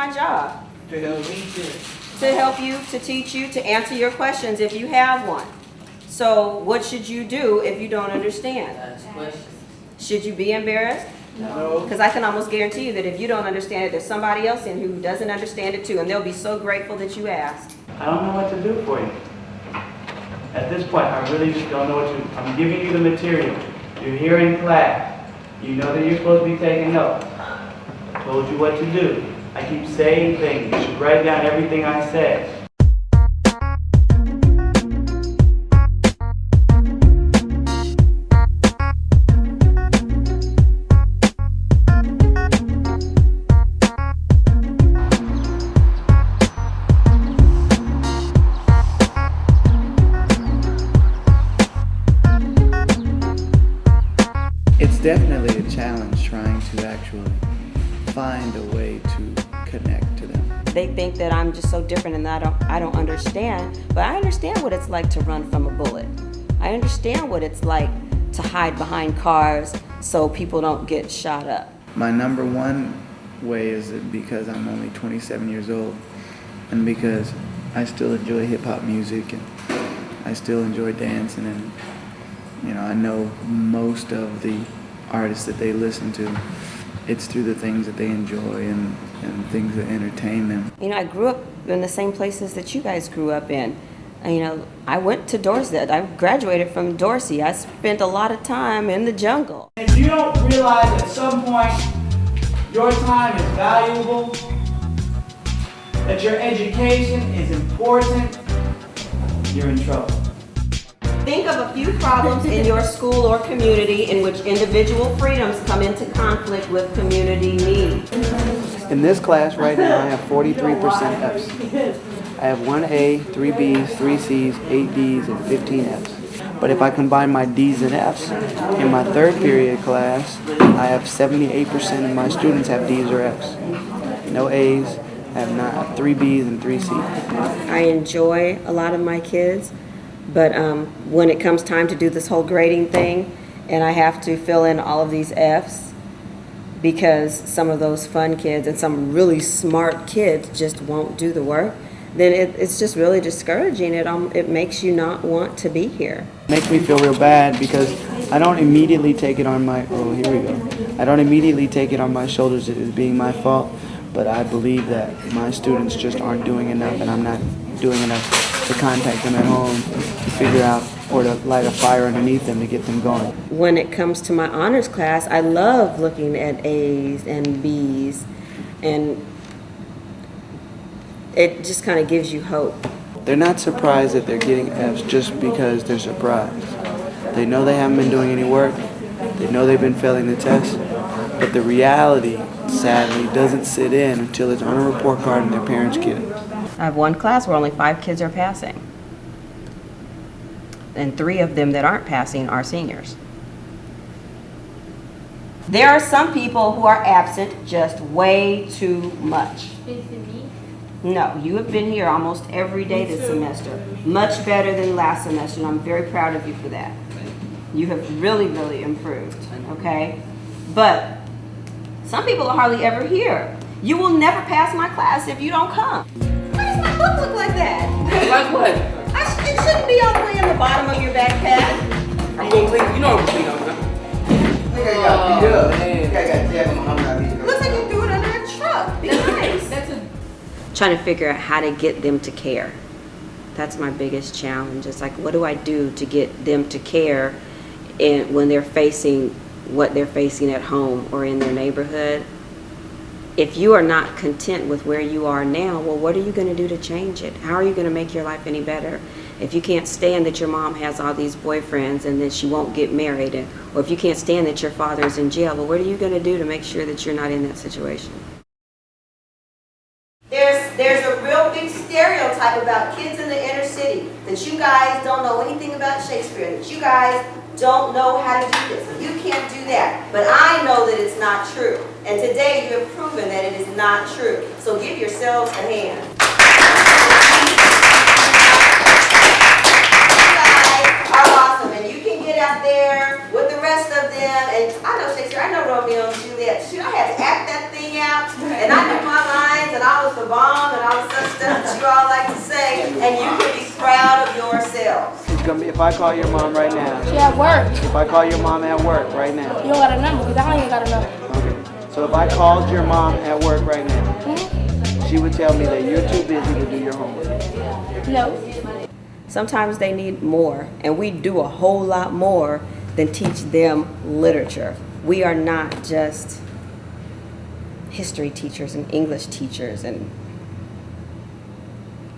my job. To help teach you. To help you, to teach you, to answer your questions if you have one. So what should you do if you don't understand? Ask questions. Should you be embarrassed? No. Because I can almost guarantee you that if you don't understand it, there's somebody else in who doesn't understand it too, and they'll be so grateful that you asked. I don't know what to do for you. At this point, I really just don't know what to do. I'm giving you the material. You're here in class. You know that you're supposed to be taking notes. I told you what to do. I keep saying things. You should write down everything I said. It's definitely a challenge trying to actually find a way to connect to them. They think that I'm just so different and that I don't understand, but I understand what it's like to run from a bullet. I understand what it's like to hide behind cars so people don't get shot up. My number one way is that because I'm only 27 years old and because I still enjoy hip hop music and I still enjoy dancing, and I know most of the artists that they listen to, it's through the things that they enjoy and things that entertain them. I grew up in the same places that you guys grew up in. I went to Dorset. I graduated from Dorsey. I spent a lot of time in the jungle. If you don't realize at some point your time is valuable, that your education is important, you're in trouble. Think of a few problems in your school or community in which individual freedoms come into conflict with community needs. In this class right now, I have 43% Fs. I have 1 A, 3 Bs, 3 Cs, 8 Ds, and 15 Fs. But if I combine my Ds and Fs, in my third period class, I have 78% of my students have Ds or Fs. No As, I have not 3 Bs and 3 Cs. I enjoy a lot of my kids, but when it comes time to do this whole grading thing, and I have to fill in all of these Fs, because some of those fun kids and some really smart kids just won't do the work, then it's just really discouraging. It makes you not want to be here. It makes me feel real bad because I don't immediately take it on my, oh, here we go. I don't immediately take it on my shoulders as being my fault, but I believe that my students just aren't doing enough, and I'm not doing enough to contact them at home to figure out or to light a fire underneath them to get them going. When it comes to my honors class, I love looking at A's and B's, and it just kind of gives you hope. They're not surprised that they're getting Fs just because they're surprised. They know they haven't been doing any work. They know they've been failing the test. But the reality, sadly, doesn't sit in until it's on a report card and their parents get it. I have one class where only 5 kids are passing. And 3 of them that aren't passing are seniors. There are some people who are absent just way too much. Is it me? No, you have been here almost every day this semester. Much better than last semester, and I'm very proud of you for that. You have really, really improved, okay? But some people are hardly ever here. You will never pass my class if you don't come. Why does my book look like that? Like what? It shouldn't be all the way in the bottom of your backpack. I'm gonna clean. You know I'm clean on that. Nigga got beat up. Nigga got jabbed on my Looks like you threw it under a truck. Be nice. Trying to figure out how to get them to care. That's my biggest challenge. It's like, what do I do to get them to care when they're facing what they're facing at home or in their neighborhood? If you are not content with where you are now, well, what are you going to do to change it? How are you going to make your life any better? If you can't stand that your mom has all these boyfriends and that she won't get married, or if you can't stand that your father is in jail, well, what are you going to do to make sure that you're not in that situation? There's a real big stereotype about kids in the inner city, that you guys don't know anything about Shakespeare, that you guys don't know how to do this, and you can't do that. But I know that it's not true. And today you have proven that it is not true. So give yourselves a hand. You guys are awesome, and you can get out there with the rest of them. And I know Shakespeare, I know Romeo and Juliet. Shoot, I had to act that thing out, and I knew my lines and all And you can be proud of yourselves. It's gonna be, if I call your mom right now. She at work. If I call your mom at work right now. You don't got a number, because I don't even got a number. Okay. So if I called your mom at work right now, she would tell me that you're too busy to do your homework. No. Sometimes they need more, and we do a whole lot more than teach them literature. We are not just history teachers and English teachers, and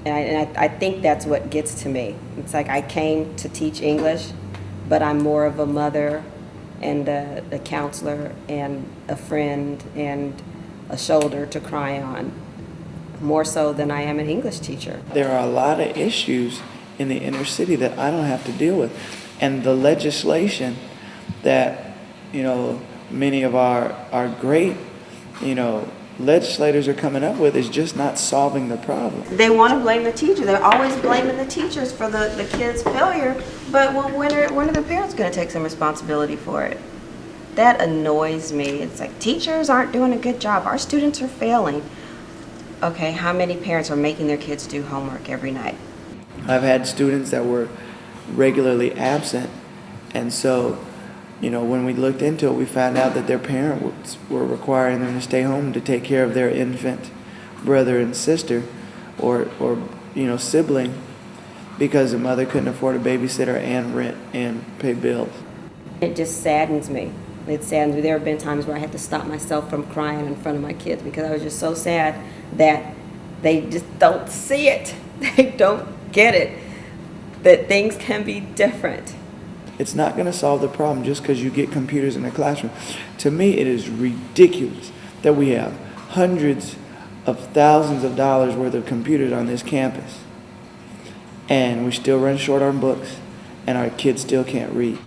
I think that's what gets to me. It's like I came to teach English, but I'm more of a mother and a counselor and a friend and a shoulder to cry on, more so than I am an English teacher. There are a lot of issues in the inner city that I don't have to deal with. And the legislation that, many of our great, legislators are coming up with is just not solving the problem. They want to blame the teacher. They're always blaming the teachers for the kids' failure, but when are the parents going to take some responsibility for it? That annoys me. It's like teachers aren't doing a good job. Our students are failing. Okay, how many parents are making their kids do homework every night? I've had students that were regularly absent, and so, when we looked into it, we found out that their parents were requiring them to stay home to take care of their infant brother and sister or sibling, because the mother couldn't afford a babysitter and rent and pay bills. It just saddens me. It saddens me. There have been times where I had to stop myself from crying in front of my kids because I was just so sad that they just don't see it. They don't get it, that things can be different. It's not going to solve the problem just because you get computers in the classroom. To me, it is ridiculous that we have hundreds of thousands of dollars worth of computers on this campus, and we still run short on books, and our kids still can't read.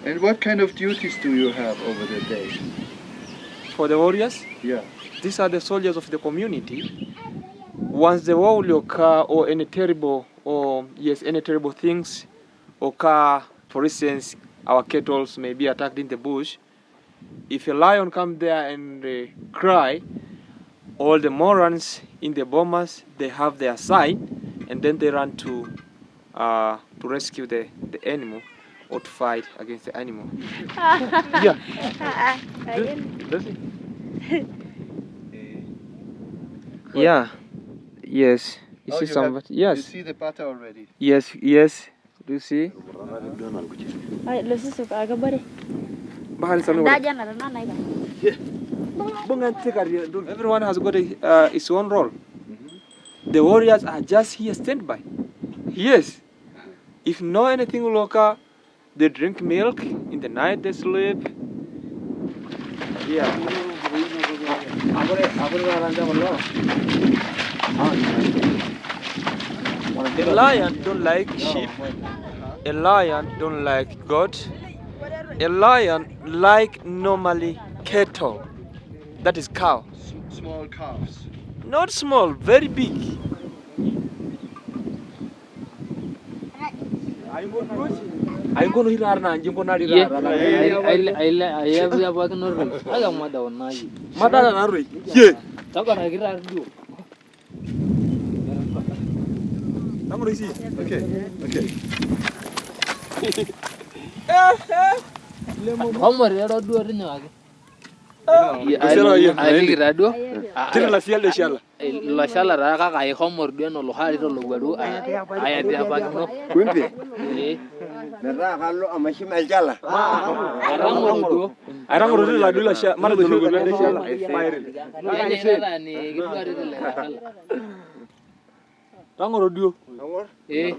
And what kind of duties do you have over the day? For the warriors, Yeah. these are the soldiers of the community. Once the war will occur or any terrible things occur, for instance, our cattle may be attacked in the bush. If a lion comes there and cry, all the morons in the bombers, they have their sign, and then they run to rescue the animal or to fight against the animal. Yeah. Yeah. Yes. You see somebody? Yes. You see the butter already? Yes. Yes. Do you see? Ay, lo susuka aga bare. Bahal sanu. Daja na na na. Everyone has got his own role. The warriors are just here standby. Yes. If no anything will occur, they drink milk. In the night they sleep. Yeah. A lion don't like sheep. A lion don't like goat. A lion like normally cattle. That is cow. Small calves. Not small, very big. I'm going to hear anjing ko nari ra. I have work no real. I am mother on my. Mata na roi. Yeah. Taka na gira do. Okay. Homer era do rinyo age. I gira do. Tira la fiel de shala. La shala ra ka kai homer do no lo hari to lo gwaru. Aya dia ba no. Kwimpi. Eh. Nara kallo amashi maljala. Arango do. Arango do la dula shala. Mara do la de shala. Ni ra ni gitu ari de la. Rango rodio. Eh.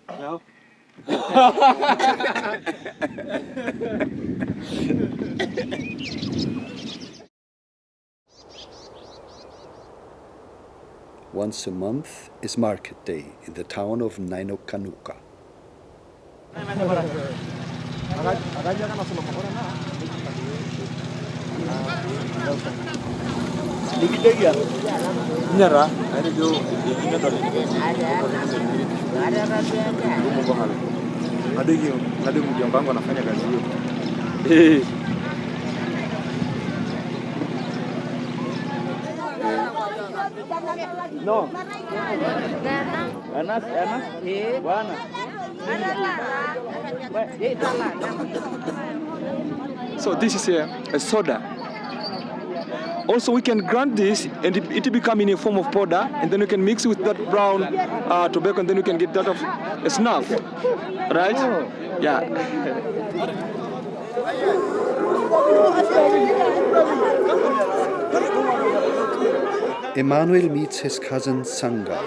Yeah. Once a month is market day in the town of Nainokanuka. Nyara, ada jo, ini dah ada mjomba wangu anafanya kazi hiyo. No. Anas. Bwana. So this is a soda. Also, we can grind this and it become in a form of powder, and then we can mix it with that brown tobacco, and then we can get that of a snuff, right? Yeah. Emmanuel meets his cousin Sanga.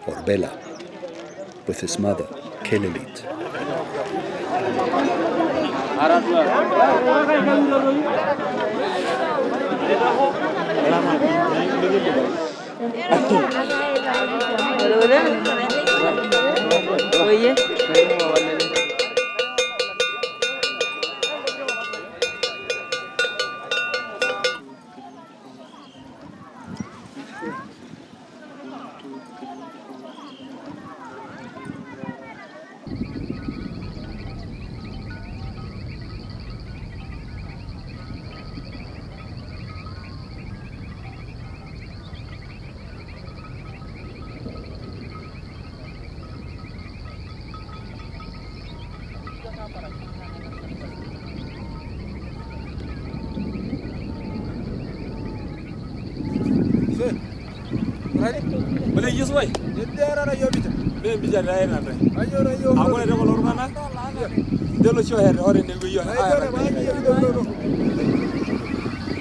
Orbella with his mother, Kelelit.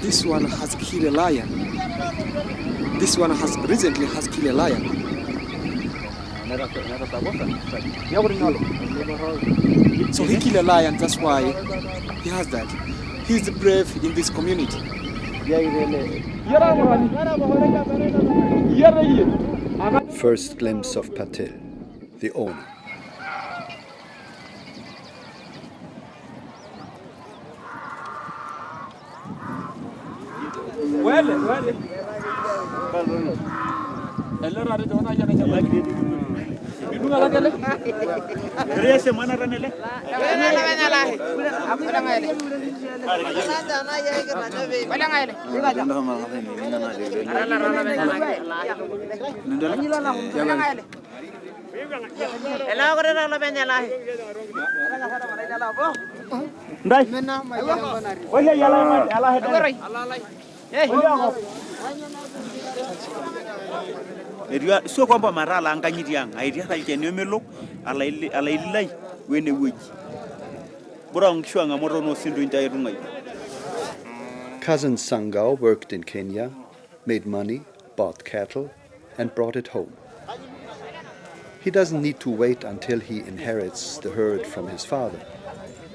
This one has killed a lion. This one has recently killed a lion. So he killed a lion, that's why he has that. He's brave in this community. First glimpse of Patil, the owner. Sio kwamba marala anganyiti yang aitia kalkenyo melok alailai wene wuji. Bora ngisho ngamoto no sindu intai rungai. Cousin Sangao worked in Kenya, made money, bought cattle, and brought it home. He doesn't need to wait until he inherits the herd from his father,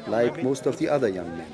like most of the other young men.